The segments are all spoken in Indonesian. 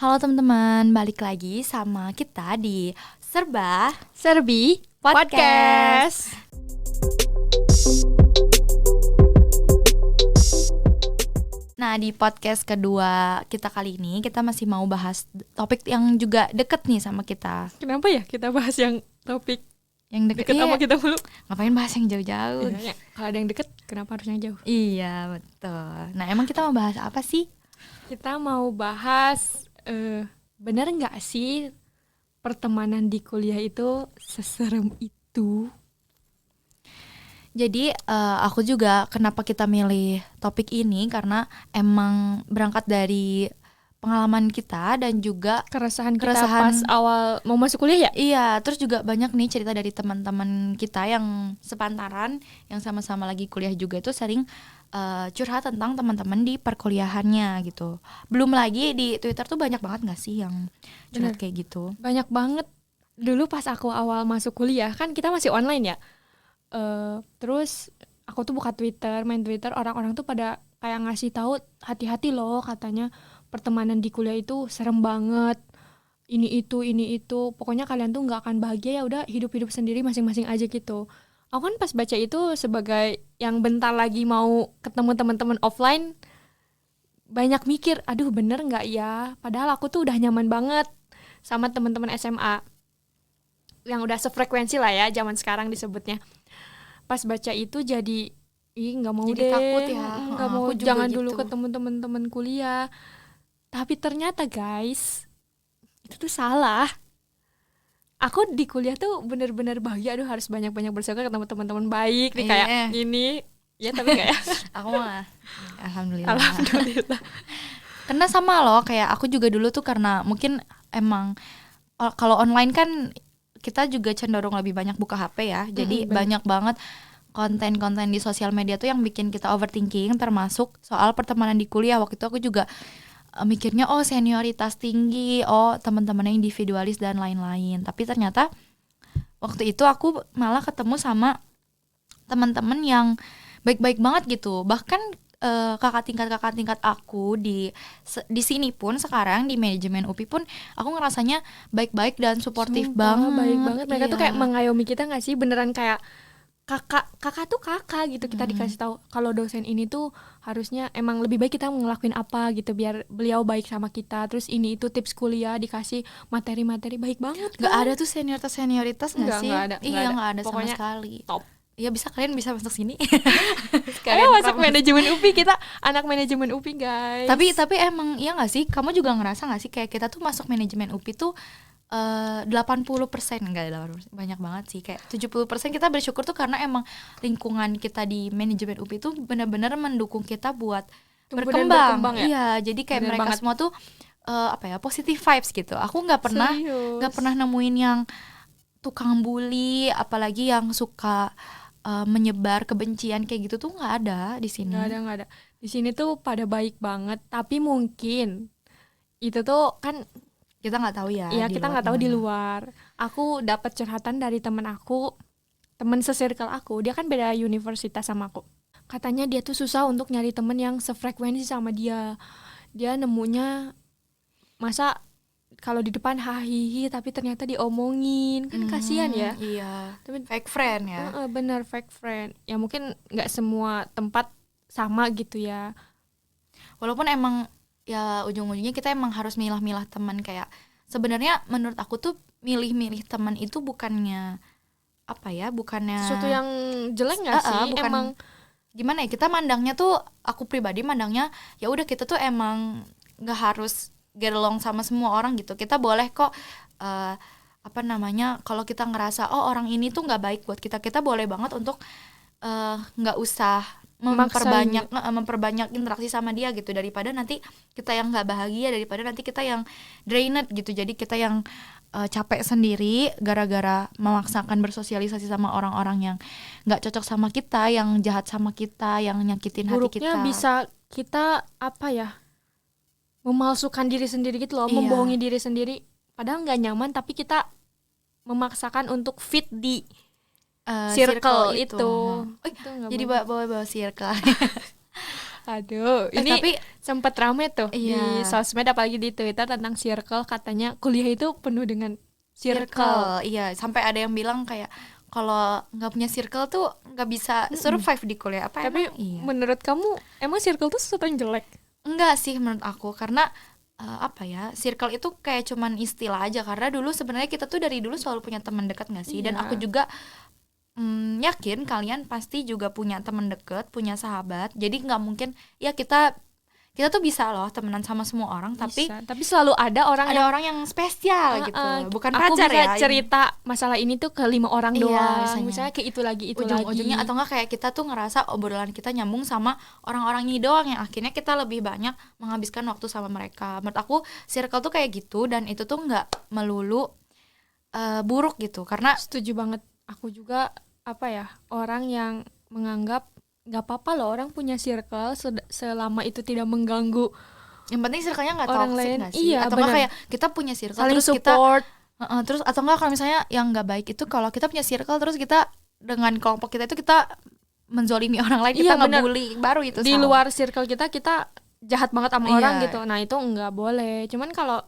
Halo teman-teman, balik lagi sama kita di Serba Serbi Podcast. Nah, di podcast kedua kita kali ini kita masih mau bahas topik yang juga deket nih sama kita. Kenapa ya kita bahas yang topik Yang deket sama kita mulu? Ngapain bahas yang jauh-jauh? Ya, kalau ada yang deket, kenapa harus yang jauh? Iya, betul. Nah, emang kita mau bahas apa sih? Kita mau bahas benar nggak sih pertemanan di kuliah itu seserem itu? Jadi aku juga kenapa kita milih topik ini karena emang berangkat dari pengalaman kita dan juga Keresahan kita pas awal mau masuk kuliah ya? Iya, terus juga banyak nih cerita dari teman-teman kita yang sepantaran, yang sama-sama lagi kuliah juga itu sering curhat tentang teman-teman di perkuliahannya gitu. Belum lagi di Twitter tuh banyak banget gak sih yang curhat kayak gitu? Banyak banget. Dulu pas aku awal masuk kuliah, kan kita masih online ya. Terus aku tuh buka Twitter, main Twitter, orang-orang tuh pada kayak ngasih tahu hati-hati loh, katanya pertemanan di kuliah itu serem banget. Ini itu, pokoknya kalian tuh nggak akan bahagia, ya udah hidup sendiri masing-masing aja gitu. Aku kan pas baca itu sebagai yang bentar lagi mau ketemu teman-teman offline, banyak mikir, aduh bener nggak ya? Padahal aku tuh udah nyaman banget sama teman-teman SMA yang udah sefrekuensi lah ya, zaman sekarang disebutnya. Pas baca itu jadi nggak mau Jadi deh, takut ya. nggak mau, jangan dulu gitu. ketemu teman-teman kuliah. Tapi ternyata guys, itu tuh salah. Aku di kuliah tuh bener-bener bahagia, aduh harus banyak-banyak bersyukur ketemu teman-teman baik nih, kayak ini ya, tapi kayak aku mah alhamdulillah. Alhamdulillah. Karena sama loh, kayak aku juga dulu tuh karena mungkin emang kalau online kan kita juga cenderung lebih banyak buka HP ya. Jadi banyak banget konten-konten di sosial media tuh yang bikin kita overthinking, termasuk soal pertemanan di kuliah. Waktu itu aku juga mikirnya senioritas tinggi, teman-temannya individualis dan lain-lain. Tapi ternyata waktu itu aku malah ketemu sama teman-teman yang baik-baik banget gitu. Bahkan kakak tingkat aku di sini pun sekarang di manajemen UPI pun aku ngerasanya baik-baik dan suportif banget. Baik banget. Mereka tuh kayak mengayomi kita nggak sih, beneran kayak kakak tuh kakak gitu. Kita dikasih tahu kalau dosen ini tuh harusnya emang lebih baik kita ngelakuin apa gitu biar beliau baik sama kita. Terus ini itu tips kuliah, dikasih materi-materi, baik banget. Nggak ada tuh senioritas nggak sih? Iya nggak ada sama pokoknya sekali. Top. Ya kalian bisa masuk sini. Ayo masuk manajemen UPI, kita anak manajemen UPI guys. Tapi emang iya nggak sih? Kamu juga ngerasa nggak sih kayak kita tuh masuk manajemen UPI tuh 80%, enggak 80%, banyak banget sih, kayak 70% kita bersyukur tuh karena emang lingkungan kita di manajemen UPI tuh benar-benar mendukung kita buat berkembang ya? Iya, jadi kayak bener mereka banget. Semua tuh positive vibes gitu. Aku nggak pernah nemuin yang tukang bully, apalagi yang suka menyebar kebencian kayak gitu tuh nggak ada di sini. Nggak ada. Di sini tuh pada baik banget, tapi mungkin itu tuh kan kita nggak tahu ya. Iya, kita nggak tahu di luar. Aku dapat curhatan dari temen se-circle aku. Dia kan beda universitas sama aku. Katanya dia tuh susah untuk nyari temen yang sefrekuensi sama dia. Dia nemunya masa kalau di depan hahihi tapi ternyata diomongin, kan kasihan ya. Iya. Tapi fake friend ya. Bener, fake friend. Ya mungkin nggak semua tempat sama gitu ya. Walaupun emang ya ujung-ujungnya kita emang harus milah-milah teman. Kayak sebenarnya menurut aku tuh milih-milih teman itu bukannya sesuatu yang jelek nggak sih? Bukan, emang gimana ya, kita mandangnya tuh, aku pribadi mandangnya ya udah kita tuh emang nggak harus get along sama semua orang gitu. Kita boleh kok kalau kita ngerasa orang ini tuh nggak baik buat kita boleh banget untuk nggak usah memperbanyak interaksi sama dia gitu, daripada nanti kita yang nggak bahagia, daripada nanti kita yang drained gitu. Jadi kita yang capek sendiri gara-gara memaksakan bersosialisasi sama orang-orang yang nggak cocok sama kita, yang jahat sama kita, yang nyakitin hati kita. Buruknya bisa kita memalsukan diri sendiri gitu loh, membohongi diri sendiri. Padahal nggak nyaman, tapi kita memaksakan untuk fit di circle itu. Jadi bawa circle. Aduh, ini Tapi sempat rame tuh di iya, sosmed apalagi di Twitter tentang circle, katanya kuliah itu penuh dengan circle. iya, sampai ada yang bilang kayak kalau nggak punya circle tuh nggak bisa Mm-mm. survive di kuliah. Apa Tapi emang? Iya. menurut kamu emang circle tuh sesuatu yang jelek? Enggak sih menurut aku, karena apa ya, circle itu kayak cuman istilah aja, karena dulu sebenarnya kita tuh dari dulu selalu punya teman dekat nggak sih? Dan aku Iya. juga yakin kalian pasti juga punya teman dekat, punya sahabat. Jadi nggak mungkin ya kita tuh bisa loh temenan sama semua orang, tapi Bisa. Tapi selalu ada orang yang ada orang yang spesial gitu, bukan aku pacar bisa ya ini. cerita masalah ini tuh ke 5 orang Iya, doang. biasanya. Misalnya kayak itu lagi Ujung-ujungnya atau enggak kayak kita tuh ngerasa obrolan kita nyambung sama orang-orang ini doang, yang akhirnya kita lebih banyak menghabiskan waktu sama mereka. Menurut aku circle tuh kayak gitu, dan itu tuh nggak melulu buruk gitu, karena Setuju banget. Aku juga apa ya, orang yang menganggap nggak apa-apa loh orang punya circle selama itu tidak mengganggu yang penting circle-nya nggak orang toxic lain. nggak sih? Iya, Atau enggak benar. kayak kita punya circle Saling terus kita support. terus atau enggak kalau misalnya yang nggak baik itu kalau kita punya circle terus kita dengan kelompok kita itu kita menzolimi orang lain, kita Iya, benar. ngebully, baru itu Di salah. luar circle kita jahat banget sama Iya. orang gitu. Nah, itu nggak boleh. Cuman kalau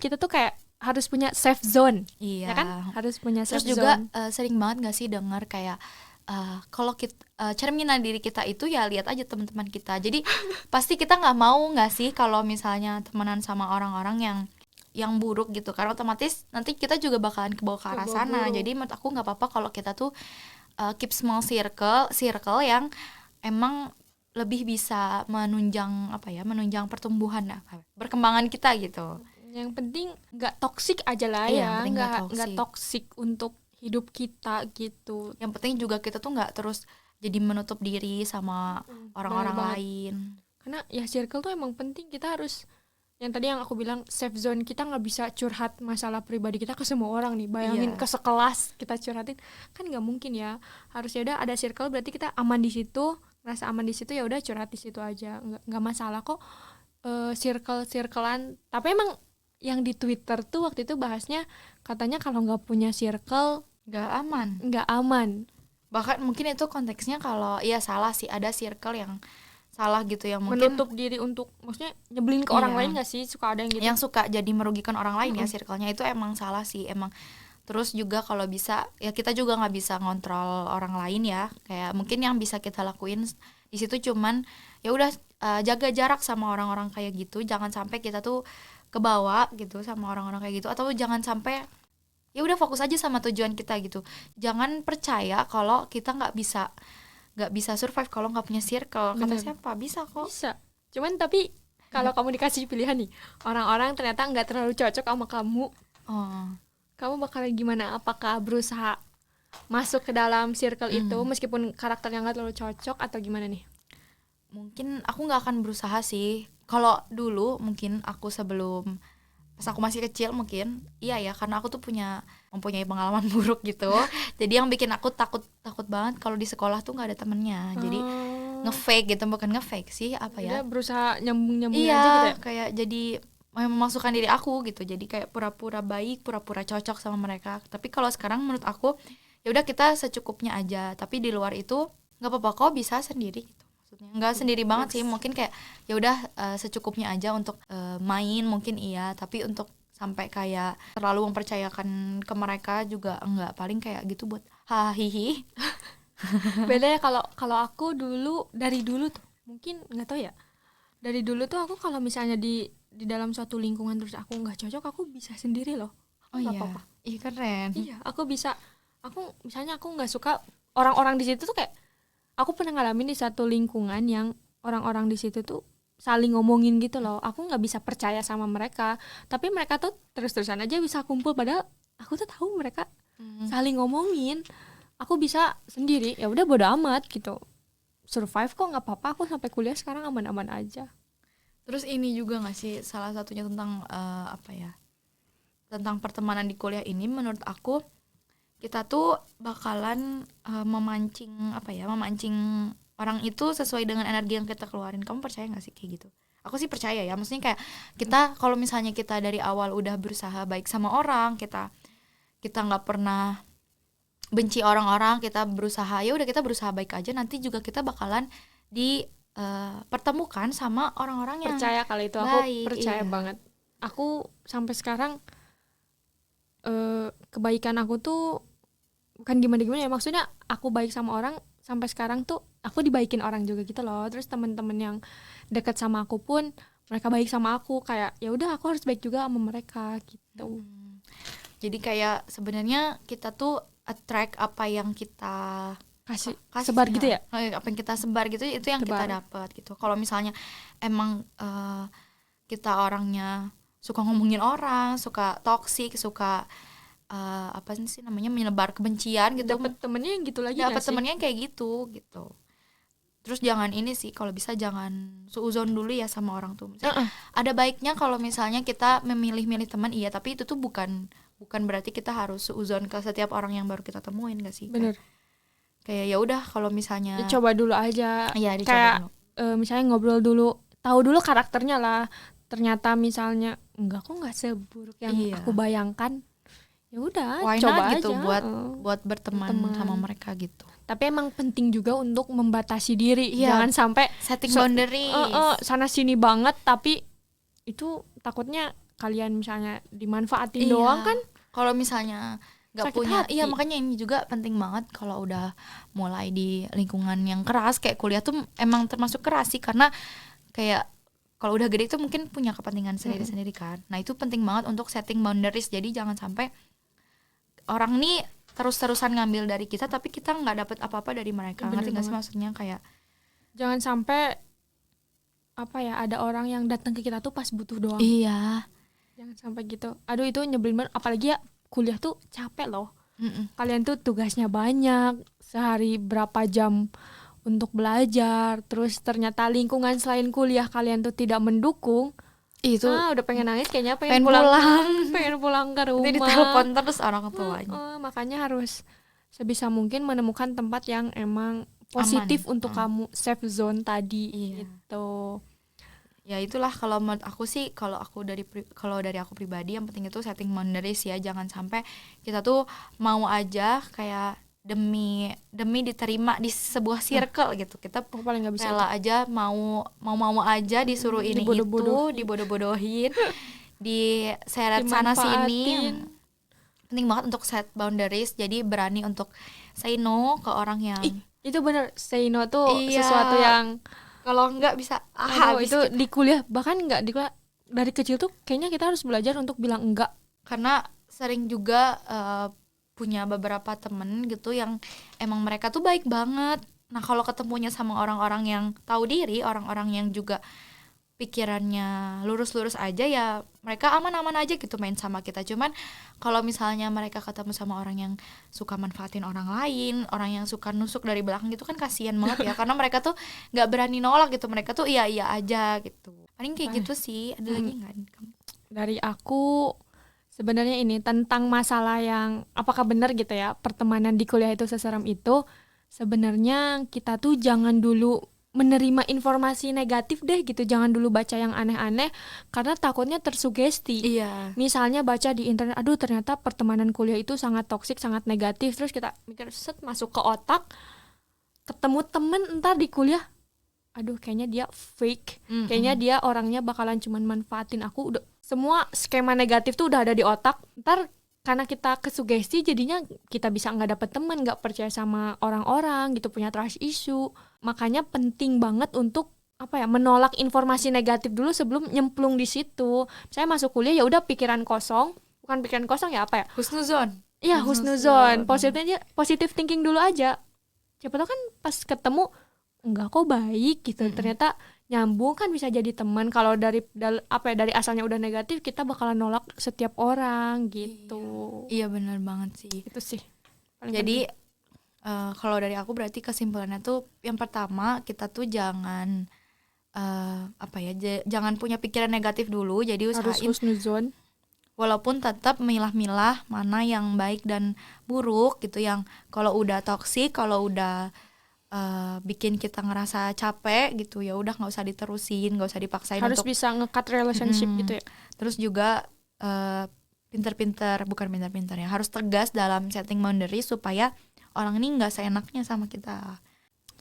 kita tuh kayak harus punya safe zone, Iya. ya kan? Harus punya Terus safe juga zone. sering banget gak sih dengar kayak kalau kita cerminan diri kita itu ya lihat aja teman-teman kita. Jadi pasti kita nggak mau nggak sih kalau misalnya temenan sama orang-orang yang buruk gitu, karena otomatis nanti kita juga bakalan kebawa ke arah Kebawa sana. buruk. Jadi menurut aku nggak apa-apa kalau kita tuh keep small circle yang emang lebih bisa menunjang apa ya, menunjang pertumbuhan perkembangan kita gitu. Yang penting nggak toksik aja lah Iya, yang ya, penting nggak nggak toksik untuk hidup kita gitu. Yang penting juga kita tuh nggak terus jadi menutup diri sama orang-orang Bener banget. lain. Karena ya circle tuh emang penting, kita harus yang tadi yang aku bilang safe zone, kita nggak bisa curhat masalah pribadi kita ke semua orang nih. Bayangin Iya. ke sekelas kita curhatin, kan nggak mungkin ya. Harus ya udah ada circle, berarti kita aman di situ, rasa aman di situ, ya udah curhat di situ aja, nggak masalah kok. Circle-circlean, tapi emang yang di Twitter tuh waktu itu bahasnya katanya kalau nggak punya circle Nggak aman. nggak aman. Bahkan mungkin itu konteksnya kalau ya salah sih, ada circle yang salah gitu, yang mungkin Menutup diri untuk maksudnya nyebelin ke orang Iya. lain nggak sih, suka ada yang gitu. yang suka jadi merugikan orang lain ya circle-nya, itu emang salah sih emang. Terus juga kalau bisa ya kita juga nggak bisa ngontrol orang lain ya, kayak mungkin yang bisa kita lakuin di situ cuman ya udah jaga jarak sama orang-orang kayak gitu, jangan sampai kita tuh kebawa gitu sama orang-orang kayak gitu, atau jangan sampai ya udah fokus aja sama tujuan kita gitu. Jangan percaya kalau kita nggak bisa survive kalau nggak punya circle. Kata Bener. siapa? Bisa kok. Bisa. Cuman tapi kalau kamu dikasih pilihan nih, orang-orang ternyata nggak terlalu cocok sama kamu, Oh. kamu bakalan gimana? Apakah berusaha masuk ke dalam circle itu meskipun karakternya nggak terlalu cocok, atau gimana nih? Mungkin aku nggak akan berusaha sih. Kalau dulu mungkin aku sebelum pas aku masih kecil mungkin iya ya, karena aku tuh mempunyai pengalaman buruk gitu. Jadi yang bikin aku takut banget kalau di sekolah tuh nggak ada temennya. Jadi ngefake gitu, bukan ngefake sih, apa ya? Udah berusaha nyambung-nyambungin Iya, aja gitu ya? kayak jadi memasukkan diri aku gitu. Jadi kayak pura-pura baik, pura-pura cocok sama mereka. Tapi kalau sekarang menurut aku ya udah kita secukupnya aja. Tapi di luar itu nggak apa-apa kok, bisa sendiri gitu. Maksudnya nggak sendiri banget sih, mungkin kayak ya udah secukupnya aja untuk main mungkin iya, tapi untuk sampai kayak terlalu mempercayakan ke mereka juga enggak, paling kayak gitu buat hahihi. Beda ya, kalau aku dari dulu tuh mungkin nggak tahu ya, dari dulu tuh aku kalau misalnya di dalam suatu lingkungan terus aku nggak cocok, aku bisa sendiri loh. Oh Nggak iya, apa-apa. ih keren. Iya, aku bisa. Misalnya aku nggak suka orang-orang di situ tuh, kayak aku pernah ngalamin di satu lingkungan yang orang-orang di situ tuh saling ngomongin gitu loh. Aku nggak bisa percaya sama mereka, tapi mereka tuh terus-terusan aja bisa kumpul, padahal aku tuh tahu mereka saling ngomongin. Aku bisa sendiri, ya udah bodo amat gitu. Survive kok, nggak apa-apa. Aku sampai kuliah sekarang aman-aman aja. Terus ini juga nggak sih salah satunya tentang apa ya, tentang pertemanan di kuliah ini, menurut aku kita tuh bakalan memancing orang itu sesuai dengan energi yang kita keluarin. Kamu percaya nggak sih kayak gitu? Aku sih percaya ya, maksudnya kayak kita kalau misalnya kita dari awal udah berusaha baik sama orang, kita nggak pernah benci orang-orang, kita berusaha ya udah kita berusaha baik aja, nanti juga kita bakalan pertemukan sama orang-orang yang Percaya kali itu, aku baik. percaya Iya. banget. Aku sampai sekarang kebaikan aku tuh bukan gimana-gimana ya, maksudnya aku baik sama orang sampai sekarang tuh aku dibaikin orang juga gitu loh. Terus teman-teman yang dekat sama aku pun mereka baik sama aku, kayak ya udah aku harus baik juga sama mereka gitu. Jadi kayak sebenarnya kita tuh attract apa yang kita Kasih kasih, sebar gitu ya. apa yang kita sebar gitu itu yang kita Tebar. dapat gitu. Kalau misalnya emang kita orangnya suka ngomongin orang, suka toksik, suka apa sih namanya, menyebar kebencian gitu, Dapet temennya yang gitu lagi dapat gak sih? temennya kayak gitu. Terus jangan ini sih, kalau bisa jangan suuzon dulu ya sama orang tuh. Misalnya, ada baiknya kalau misalnya kita memilih-milih teman, iya, tapi itu tuh bukan berarti kita harus suuzon ke setiap orang yang baru kita temuin, gak sih? Bener. Kayak ya udah kalau misalnya Coba dulu aja. ya dicoba Kayak dulu. misalnya ngobrol dulu, tahu dulu karakternya lah. Ternyata misalnya enggak, kok nggak seburuk yang Iya. aku bayangkan. Ya udah, Why coba not gitu aja. buat berteman sama mereka gitu. Tapi emang penting juga untuk membatasi diri. Iya. Jangan sampai Setting boundaries. sana sini banget, tapi itu takutnya kalian misalnya dimanfaatin Iya. doang kan. Kalau misalnya nggak Sakit punya, hati. iya, makanya ini juga penting banget kalau udah mulai di lingkungan yang keras kayak kuliah tuh emang termasuk keras sih, karena kayak kalau udah gede tuh mungkin punya kepentingan sendiri-sendiri kan. Nah itu penting banget untuk setting boundaries. Jadi jangan sampai orang nih terus-terusan ngambil dari kita tapi kita nggak dapet apa-apa dari mereka. Bener Ngerti nggak sih banget. maksudnya? Kayak Jangan sampai apa ya, ada orang yang datang ke kita tuh pas butuh doang. iya. Jangan sampai gitu. Aduh, itu nyebelin banget. Apalagi ya kuliah tuh capek loh. Kalian tuh tugasnya banyak, sehari berapa jam untuk belajar, terus ternyata lingkungan selain kuliah kalian tuh tidak mendukung. Itu Udah pengen nangis kayaknya, pengen pulang. pulang. Pengen pulang ke rumah. Nanti ditelepon terus orang tuanya. Makanya harus sebisa mungkin menemukan tempat yang emang positif Aman. untuk kamu, safe zone tadi. Iya. Gitu. Ya itulah kalau menurut aku sih, kalau dari aku pribadi yang penting itu setting boundaries ya. Jangan sampai kita tuh mau aja kayak demi diterima di sebuah circle gitu. Kita Paling nggak bisa rela aja mau aja disuruh ini Dibodoh-bodohin. itu, dibodoh-bodohin, diseret sana sini. Dimanfaatin. Penting banget untuk set boundaries. Jadi berani untuk say no ke orang yang Itu bener, say no tuh Iya. sesuatu yang kalau enggak bisa habis itu di kuliah, bahkan nggak di kuliah, dari kecil tuh kayaknya kita harus belajar untuk bilang enggak. Karena sering juga punya beberapa temen gitu yang emang mereka tuh baik banget. Nah kalau ketemunya sama orang-orang yang tahu diri, orang-orang yang juga pikirannya lurus-lurus aja, ya mereka aman-aman aja gitu main sama kita. Cuman kalau misalnya mereka ketemu sama orang yang suka manfaatin orang lain, orang yang suka nusuk dari belakang gitu kan kasihan banget ya. Karena mereka tuh nggak berani nolak gitu, mereka tuh iya aja gitu. Paling kayak gitu sih. Ada lagi nggak? Dari aku sebenarnya ini tentang masalah yang apakah benar gitu ya, pertemanan di kuliah itu seseram itu. Sebenarnya kita tuh jangan dulu menerima informasi negatif deh gitu, jangan dulu baca yang aneh-aneh karena takutnya tersugesti. Iya. Misalnya baca di internet, aduh ternyata pertemanan kuliah itu sangat toksik, sangat negatif, terus kita mikir set masuk ke otak, ketemu temen ntar di kuliah, aduh kayaknya dia fake, kayaknya dia orangnya bakalan cuman manfaatin aku, udah semua skema negatif tuh udah ada di otak. Ntar karena kita kesugesti jadinya kita bisa nggak dapet teman, nggak percaya sama orang-orang gitu, punya trust issue. Makanya penting banget untuk menolak informasi negatif dulu sebelum nyemplung di situ. Saya masuk kuliah ya udah pikiran kosong, bukan pikiran kosong ya Husnuzon. Iya, husnuzon. Positive thinking dulu aja. Siapa tahu kan pas ketemu enggak kok baik gitu. Ternyata nyambung kan, bisa jadi teman. Kalau dari asalnya udah negatif, kita bakalan nolak setiap orang gitu. Iya benar banget sih. Itu sih. Jadi kalau dari aku berarti kesimpulannya tuh yang pertama, kita tuh jangan jangan punya pikiran negatif dulu. Jadi harus usahain husnuzon. walaupun tetap milah-milah mana yang baik dan buruk gitu. Yang kalau udah toksik, kalau udah bikin kita ngerasa capek gitu, ya udah nggak usah diterusin, nggak usah dipaksain Harus untuk bisa nge-cut relationship gitu ya. Terus juga bukan pintar-pintar ya, harus tegas dalam setting boundary supaya orang ini nggak seenaknya sama kita.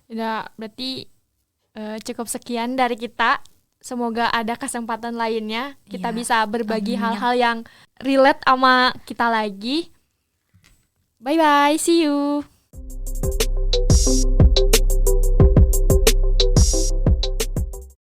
Ya berarti Cukup sekian dari kita. Semoga ada kesempatan lainnya kita Iya. bisa berbagi Amin, ya. hal-hal yang relate sama kita lagi. Bye bye, see you.